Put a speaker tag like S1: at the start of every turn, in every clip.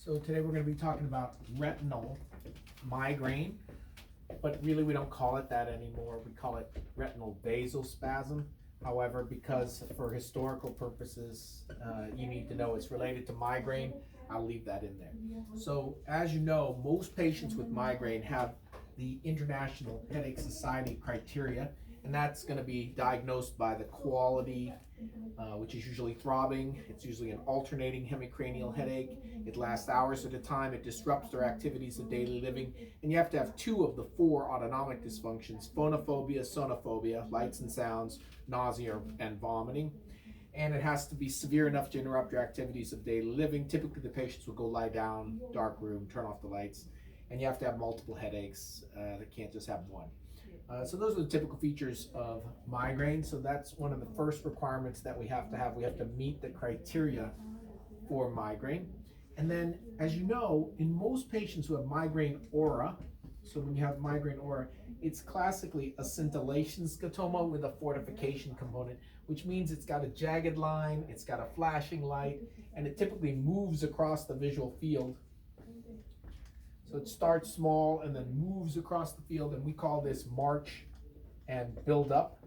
S1: So today we're going to be talking about retinal migraine, but really we don't call it that anymore. We call it retinal vasospasm. However, because for historical purposes, you need to know it's related to migraine, I'll leave that in there. So as you know, most patients with migraine have the International Headache Society criteria, and that's going to be diagnosed by the quality, which is usually throbbing. It's usually an alternating hemicranial headache. It lasts hours at a time. It disrupts their activities of daily living. And you have to have 2 of the 4 autonomic dysfunctions: phonophobia, sonophobia, lights and sounds, nausea, and vomiting. And it has to be severe enough to interrupt your activities of daily living. Typically, the patients will go lie down, dark room, turn off the lights. And you have to have multiple headaches. They can't just have one. So those are the typical features of migraine. So that's one of the first requirements that we have to have. We have to meet the criteria for migraine. And then, as you know, in most patients who have migraine aura, so when you have migraine aura, it's classically a scintillation scotoma with a fortification component, which means it's got a jagged line, it's got a flashing light, and it typically moves across the visual field. So it starts small and then moves across the field, and we call this march and build up.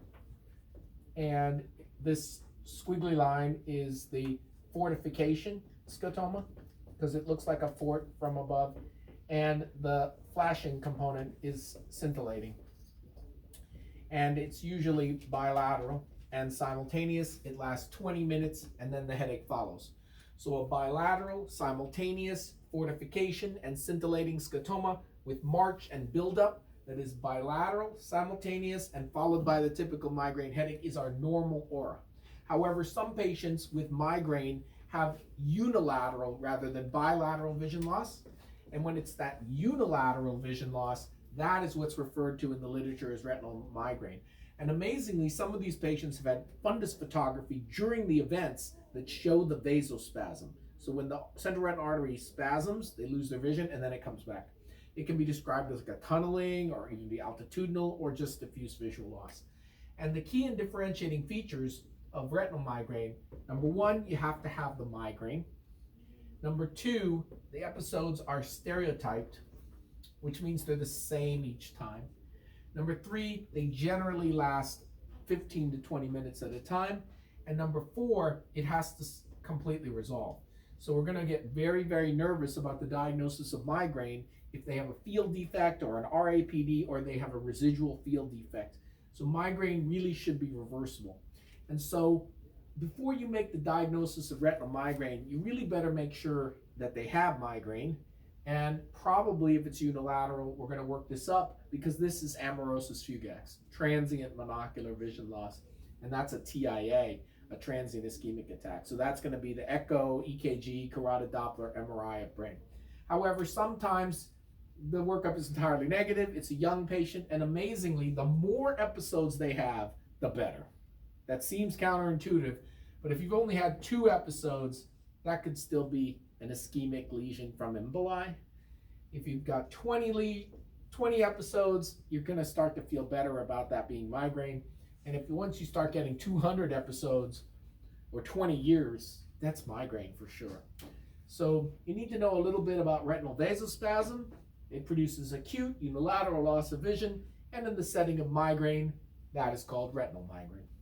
S1: And this squiggly line is the fortification scotoma, because it looks like a fort from above, and the flashing component is scintillating. And it's usually bilateral and simultaneous. It lasts 20 minutes and then the headache follows. So a bilateral, simultaneous fortification and scintillating scotoma with march and buildup that is bilateral, simultaneous, and followed by the typical migraine headache is our normal aura. However, some patients with migraine have unilateral rather than bilateral vision loss. And when it's that unilateral vision loss, that is what's referred to in the literature as retinal migraine. And amazingly, some of these patients have had fundus photography during the events that show the vasospasm. So when the central retinal artery spasms, they lose their vision and then it comes back. It can be described as like a tunneling or even be altitudinal or just diffuse visual loss. And the key and differentiating features of retinal migraine: number 1, you have to have the migraine. Number 2, the episodes are stereotyped, which means they're the same each time. Number 3, they generally last 15 to 20 minutes at a time. And number 4, it has to completely resolve. So we're going to get very, very nervous about the diagnosis of migraine if they have a field defect or an RAPD or they have a residual field defect. So migraine really should be reversible. And so before you make the diagnosis of retinal migraine, you really better make sure that they have migraine. And probably if it's unilateral, we're going to work this up because this is amaurosis fugax, transient monocular vision loss. And that's a TIA, a transient ischemic attack. So that's going to be the echo, EKG, carotid Doppler, MRI of brain. However, sometimes the workup is entirely negative. It's a young patient, and amazingly, the more episodes they have, the better. That seems counterintuitive, but if you've only had 2 episodes, that could still be an ischemic lesion from emboli. If you've got 20 episodes, you're going to start to feel better about that being migraine. And if once you start getting 200 episodes or 20 years, that's migraine for sure. So you need to know a little bit about retinal vasospasm. It produces acute unilateral loss of vision, and in the setting of migraine, that is called retinal migraine.